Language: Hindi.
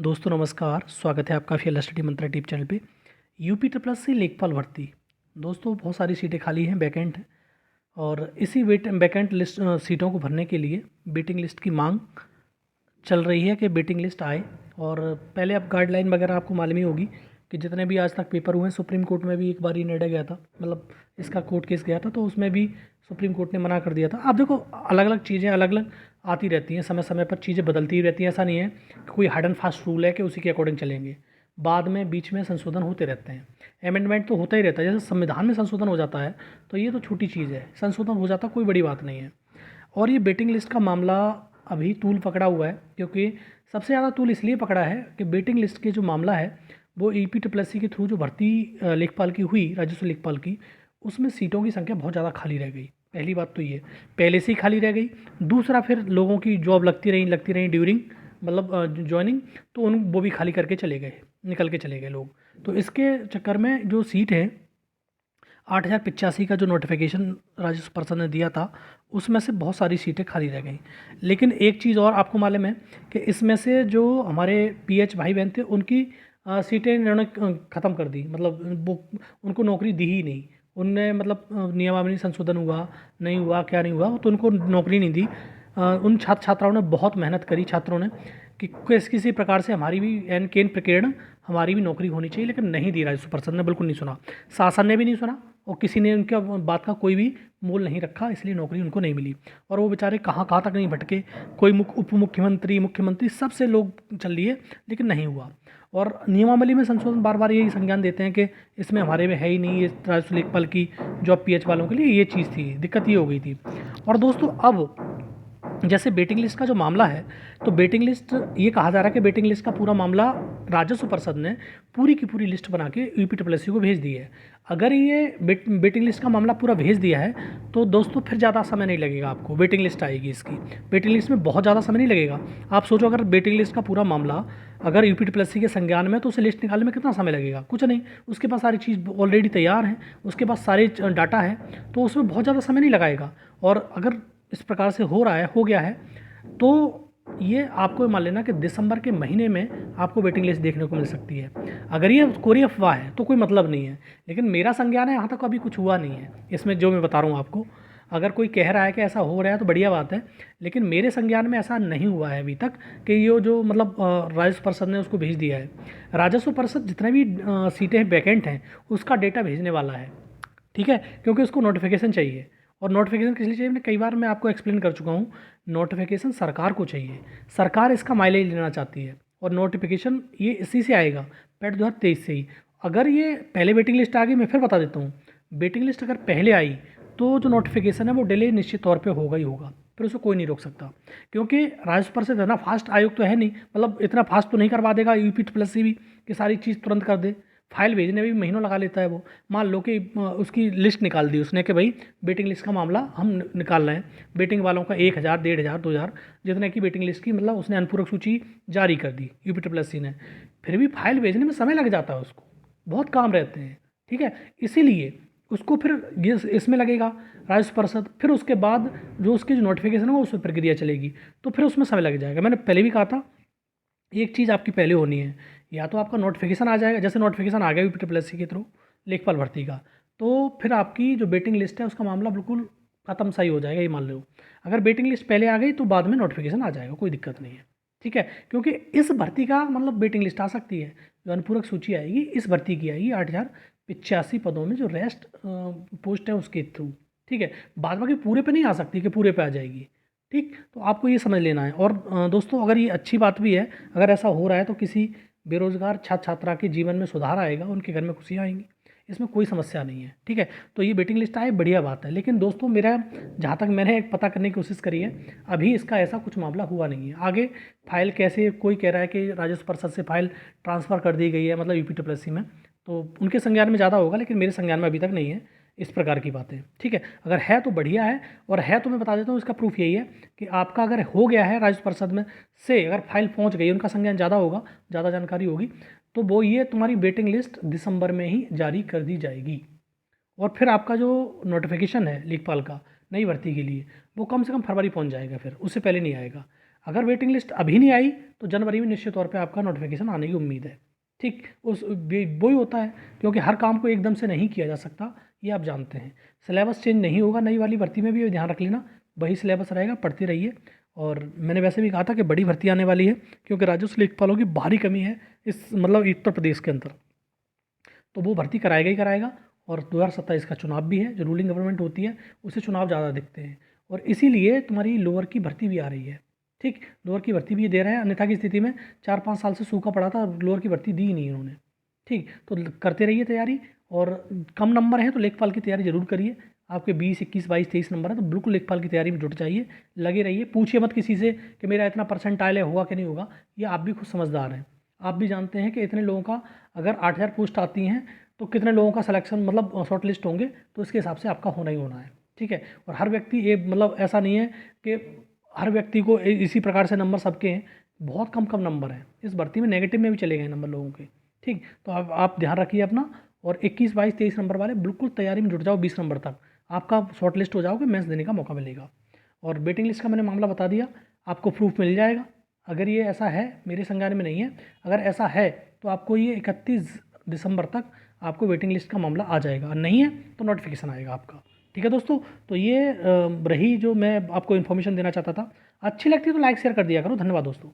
दोस्तों नमस्कार, स्वागत है आपका फील्ड स्टडी मंत्रा टीप चैनल पे। यूपी ट्रिपल सी लेखपाल भर्ती। दोस्तों बहुत सारी सीटें खाली हैं, वैकेंट हैं और इसी वैकेंट लिस्ट सीटों को भरने के लिए वेटिंग लिस्ट की मांग चल रही है कि वेटिंग लिस्ट आए। और पहले अब गाइडलाइन वगैरह आपको मालूम ही होगी कि जितने भी आज तक पेपर हुए हैं, सुप्रीम कोर्ट में भी एक बार ही निर्णय गया था, मतलब इसका कोर्ट केस गया था, तो उसमें भी सुप्रीम कोर्ट ने मना कर दिया था। अब देखो अलग अलग चीज़ें अलग अलग आती रहती हैं, समय समय पर चीज़ें बदलती ही रहती हैं। ऐसा नहीं है कि कोई हार्ड एंड फास्ट रूल है कि उसी के अकॉर्डिंग चलेंगे। बाद में बीच में संशोधन होते रहते हैं, अमेंडमेंट तो होता ही रहता है। जैसे संविधान में संशोधन हो जाता है तो ये तो छोटी चीज़ है, संशोधन हो जाता कोई बड़ी बात नहीं है। और ये वेटिंग लिस्ट का मामला अभी तूल पकड़ा हुआ है, क्योंकि सबसे ज़्यादा तूल इसलिए पकड़ा है कि वेटिंग लिस्ट के जो मामला है वो EPSS के थ्रू जो भर्ती लेखपाल की हुई, राजस्व लेखपाल की, उसमें सीटों की संख्या बहुत ज़्यादा खाली रह गई। पहली बात तो ये पहले से ही खाली रह गई। दूसरा, फिर लोगों की जॉब लगती रही ड्यूरिंग, मतलब ज्वाइनिंग, तो उन वो भी खाली करके चले गए, निकल के चले गए लोग। तो इसके चक्कर में जो सीट है 8,085 का जो नोटिफिकेशन राजस्व पर्षद ने दिया था, उसमें से बहुत सारी सीटें खाली रह गई। लेकिन एक चीज़ और आपको मालूम है कि इसमें से जो हमारे PH भाई बहन थे उनकी सीटें इन्होंने ख़त्म कर दी, मतलब वो उनको नौकरी दी ही नहीं। उनने मतलब नियमावली संशोधन हुआ नहीं हुआ, क्या नहीं हुआ, तो उनको नौकरी नहीं दी। उन छात्र छात्राओं ने बहुत मेहनत करी, छात्रों ने, कि किसी प्रकार से हमारी भी एन केन प्रकीर्ण हमारी भी नौकरी होनी चाहिए, लेकिन नहीं दी। राजस्व पर्षद ने बिल्कुल नहीं सुना, शासन ने भी नहीं सुना और किसी ने उनके बात का कोई भी मोल नहीं रखा, इसलिए नौकरी उनको नहीं मिली। और वो बेचारे कहाँ कहाँ तक नहीं भटके, कोई उप मुख्यमंत्री, मुख्यमंत्री, सबसे लोग चल लिए, लेकिन नहीं हुआ। और नियमावली में संशोधन बार बार यही संज्ञान देते हैं कि इसमें हमारे में है ही नहीं, ये राजस्व लेखपाल की जॉब PH वालों के लिए ये चीज़ थी, दिक्कत ये हो गई थी। और दोस्तों अब जैसे वेटिंग लिस्ट का जो मामला है, तो वेटिंग लिस्ट, ये कहा जा रहा है कि वेटिंग लिस्ट का पूरा मामला राजस्व पर्षद ने पूरी की पूरी लिस्ट बना के UPSS को भेज दी है। अगर ये वेटिंग लिस्ट का मामला पूरा भेज दिया है तो दोस्तों फिर ज़्यादा समय नहीं लगेगा, आपको वेटिंग लिस्ट आएगी इसकी। वेटिंग लिस्ट में बहुत ज़्यादा समय नहीं लगेगा। आप सोचो अगर वेटिंग लिस्ट का पूरा मामला अगर UPSS के संज्ञान में, तो उसे लिस्ट निकालने में कितना समय लगेगा? कुछ नहीं, उसके पास सारी चीज़ ऑलरेडी तैयार है, उसके पास सारे डाटा है, तो उसमें बहुत ज़्यादा समय नहीं लगाएगा। और अगर इस प्रकार से हो रहा है, हो गया है, तो ये आपको मान लेना कि दिसंबर के महीने में आपको वेटिंग लिस्ट देखने को मिल सकती है। अगर ये कोरी अफवाह है तो कोई मतलब नहीं है, लेकिन मेरा संज्ञान है यहाँ तक अभी कुछ हुआ नहीं है इसमें, जो मैं बता रहा हूँ आपको। अगर कोई कह रहा है कि ऐसा हो रहा है तो बढ़िया बात है, लेकिन मेरे संज्ञान में ऐसा नहीं हुआ है अभी तक कि ये जो मतलब राजस्व पर्षद ने उसको भेज दिया है। राजस्व पर्षद जितने भी सीटें वैकेंट हैं उसका डेटा भेजने वाला है, ठीक है, क्योंकि उसको नोटिफिकेशन चाहिए। और नोटिफिकेशन किस लिए चाहिए, कई बार मैं आपको एक्सप्लेन कर चुका हूँ। नोटिफिकेशन सरकार को चाहिए, सरकार इसका माइलेज लेना चाहती है, और नोटिफिकेशन ये इसी से आएगा, पैट 2023 से ही। अगर ये पहले वेटिंग लिस्ट आ गई, मैं फिर बता देता हूँ, वेटिंग लिस्ट अगर पहले आई तो जो नोटिफिकेशन है वो डिले निश्चित तौर पे होगा ही होगा, फिर उसको कोई नहीं रोक सकता। क्योंकि राजस्व पर्षद इतना फास्ट आयोग तो है नहीं, मतलब इतना फास्ट तो नहीं करवा देगा UPSS भी कि सारी चीज़ तुरंत कर दे। फाइल भेजने में भी महीनों लगा लेता है वो। मान लो कि उसकी लिस्ट निकाल दी उसने कि भाई वेटिंग लिस्ट का मामला हम निकाल रहे हैं, वेटिंग वालों का 1,000, 1,500, 2,000, जितने की वेटिंग लिस्ट की, मतलब उसने अनुपूरक सूची जारी कर दी UPSS ने, फिर भी फाइल भेजने में समय लग जाता है उसको, बहुत काम रहते हैं, ठीक है। इसीलिए उसको फिर ये इसमें लगेगा राजस्व पर्षद, फिर उसके बाद जो उसकी जो नोटिफिकेशन है वो उसमें प्रक्रिया चलेगी, तो फिर उसमें समय लग जाएगा। मैंने पहले भी कहा था, एक चीज़ आपकी पहले होनी है, या तो आपका नोटिफिकेशन आ जाएगा, जैसे नोटिफिकेशन आ गया UPSS के थ्रू लेखपाल भर्ती का, तो फिर आपकी जो वेटिंग लिस्ट है उसका मामला बिल्कुल ख़त्म सा ही हो जाएगा, ये मान लो। अगर वेटिंग लिस्ट पहले आ गई तो बाद में नोटिफिकेशन आ जाएगा, कोई दिक्कत नहीं है, ठीक है। क्योंकि इस भर्ती का मतलब वेटिंग लिस्ट आ सकती है, जो अनुपूरक सूची आएगी इस भर्ती की आएगी 8,085 पदों में, जो रेस्ट पोस्ट है उसके थ्रू, ठीक है। बाद बाकी पूरे पे नहीं आ सकती कि पूरे पे आ जाएगी, ठीक। तो आपको ये समझ लेना है। और दोस्तों अगर ये अच्छी बात भी है, अगर ऐसा हो रहा है तो किसी बेरोजगार छात्र छात्रा के जीवन में सुधार आएगा, उनके घर में खुशियाँ आएंगी, इसमें कोई समस्या नहीं है, ठीक है। तो ये वेटिंग लिस्ट आए, बढ़िया बात है। लेकिन दोस्तों मेरा, जहाँ तक मैंने पता करने की कोशिश करी है, अभी इसका ऐसा कुछ मामला हुआ नहीं है। आगे फाइल कैसे, कोई कह रहा है कि राजस्व पर्षद से फाइल ट्रांसफ़र कर दी गई है, मतलब UPSS में, तो उनके संज्ञान में ज़्यादा होगा, लेकिन मेरे संज्ञान में अभी तक नहीं है इस प्रकार की बातें, ठीक है। अगर है तो बढ़िया है, और है तो मैं बता देता हूँ, इसका प्रूफ यही है कि आपका अगर हो गया है राजस्व पर्षद में से, अगर फाइल पहुँच गई, उनका संज्ञान ज़्यादा होगा, ज़्यादा जानकारी होगी, तो वो ये तुम्हारी वेटिंग लिस्ट दिसंबर में ही जारी कर दी जाएगी। और फिर आपका जो नोटिफिकेशन है लेखपाल का नई भर्ती के लिए, वो कम से कम फरवरी पहुंच जाएगा, फिर उससे पहले नहीं आएगा। अगर वेटिंग लिस्ट अभी नहीं आई तो जनवरी में निश्चित तौर पे आपका नोटिफिकेशन आने की उम्मीद है। ठीक, वही होता है, क्योंकि हर काम को एकदम से नहीं किया जा सकता, ये आप जानते हैं। सिलेबस चेंज नहीं होगा नई वाली भर्ती में भी, ध्यान रख लेना, वही सिलेबस रहेगा, पढ़ते रहिए। और मैंने वैसे भी कहा था कि बड़ी भर्ती आने वाली है, क्योंकि राजस्व लेखपालों की भारी कमी है इस मतलब उत्तर प्रदेश के अंदर, तो वो भर्ती कराएगा ही कराएगा। और 2027 का चुनाव भी है, जो रूलिंग गवर्नमेंट होती है उससे चुनाव ज़्यादा दिखते हैं, और इसीलिए तुम्हारी लोअर की भर्ती भी आ रही है। ठीक, लोअर की भर्ती भी ये दे रहे हैं, अन्यथा की स्थिति में 4-5 साल से सूखा पड़ा था, लोअर की भर्ती दी ही नहीं उन्होंने। ठीक, तो करते रहिए तैयारी, और कम नंबर है तो लेखपाल की तैयारी जरूर करिए। आपके 20, 21, 22, 23 नंबर है तो बिल्कुल लेखपाल की तैयारी में जुट जाइए, लगे रहिए। पूछिए मत किसी से कि मेरा इतना परसेंटाइल है, होगा कि नहीं होगा, ये आप भी खुद समझदार हैं। आप भी जानते हैं कि इतने लोगों का, अगर 8,000 पोस्ट आती हैं तो कितने लोगों का सिलेक्शन मतलब शॉर्ट लिस्ट होंगे, तो इसके हिसाब से आपका होना ही होना है। ठीक है, और हर व्यक्ति ये मतलब ऐसा नहीं है कि हर व्यक्ति को इसी प्रकार से नंबर सबके हैं, बहुत कम कम नंबर हैं इस भर्ती में, नेगेटिव में भी चले गए नंबर लोगों के। ठीक, तो आप ध्यान रखिए अपना, और 21, 22, 23 नंबर वाले बिल्कुल तैयारी में जुट जाओ, 20 नंबर तक आपका शॉर्ट लिस्ट हो जाओगे, मेंस देने का मौका मिलेगा। और वेटिंग लिस्ट का मैंने मामला बता दिया, आपको प्रूफ मिल जाएगा। अगर ये ऐसा है, मेरे संज्ञान में नहीं है, अगर ऐसा है तो आपको ये 31 दिसंबर तक आपको वेटिंग लिस्ट का मामला आ जाएगा, और नहीं है तो नोटिफिकेशन आएगा आपका। ठीक है दोस्तों, तो ये रही जो मैं आपको इन्फॉर्मेशन देना चाहता था। अच्छी लगती है तो लाइक शेयर कर दिया करो। धन्यवाद दोस्तों।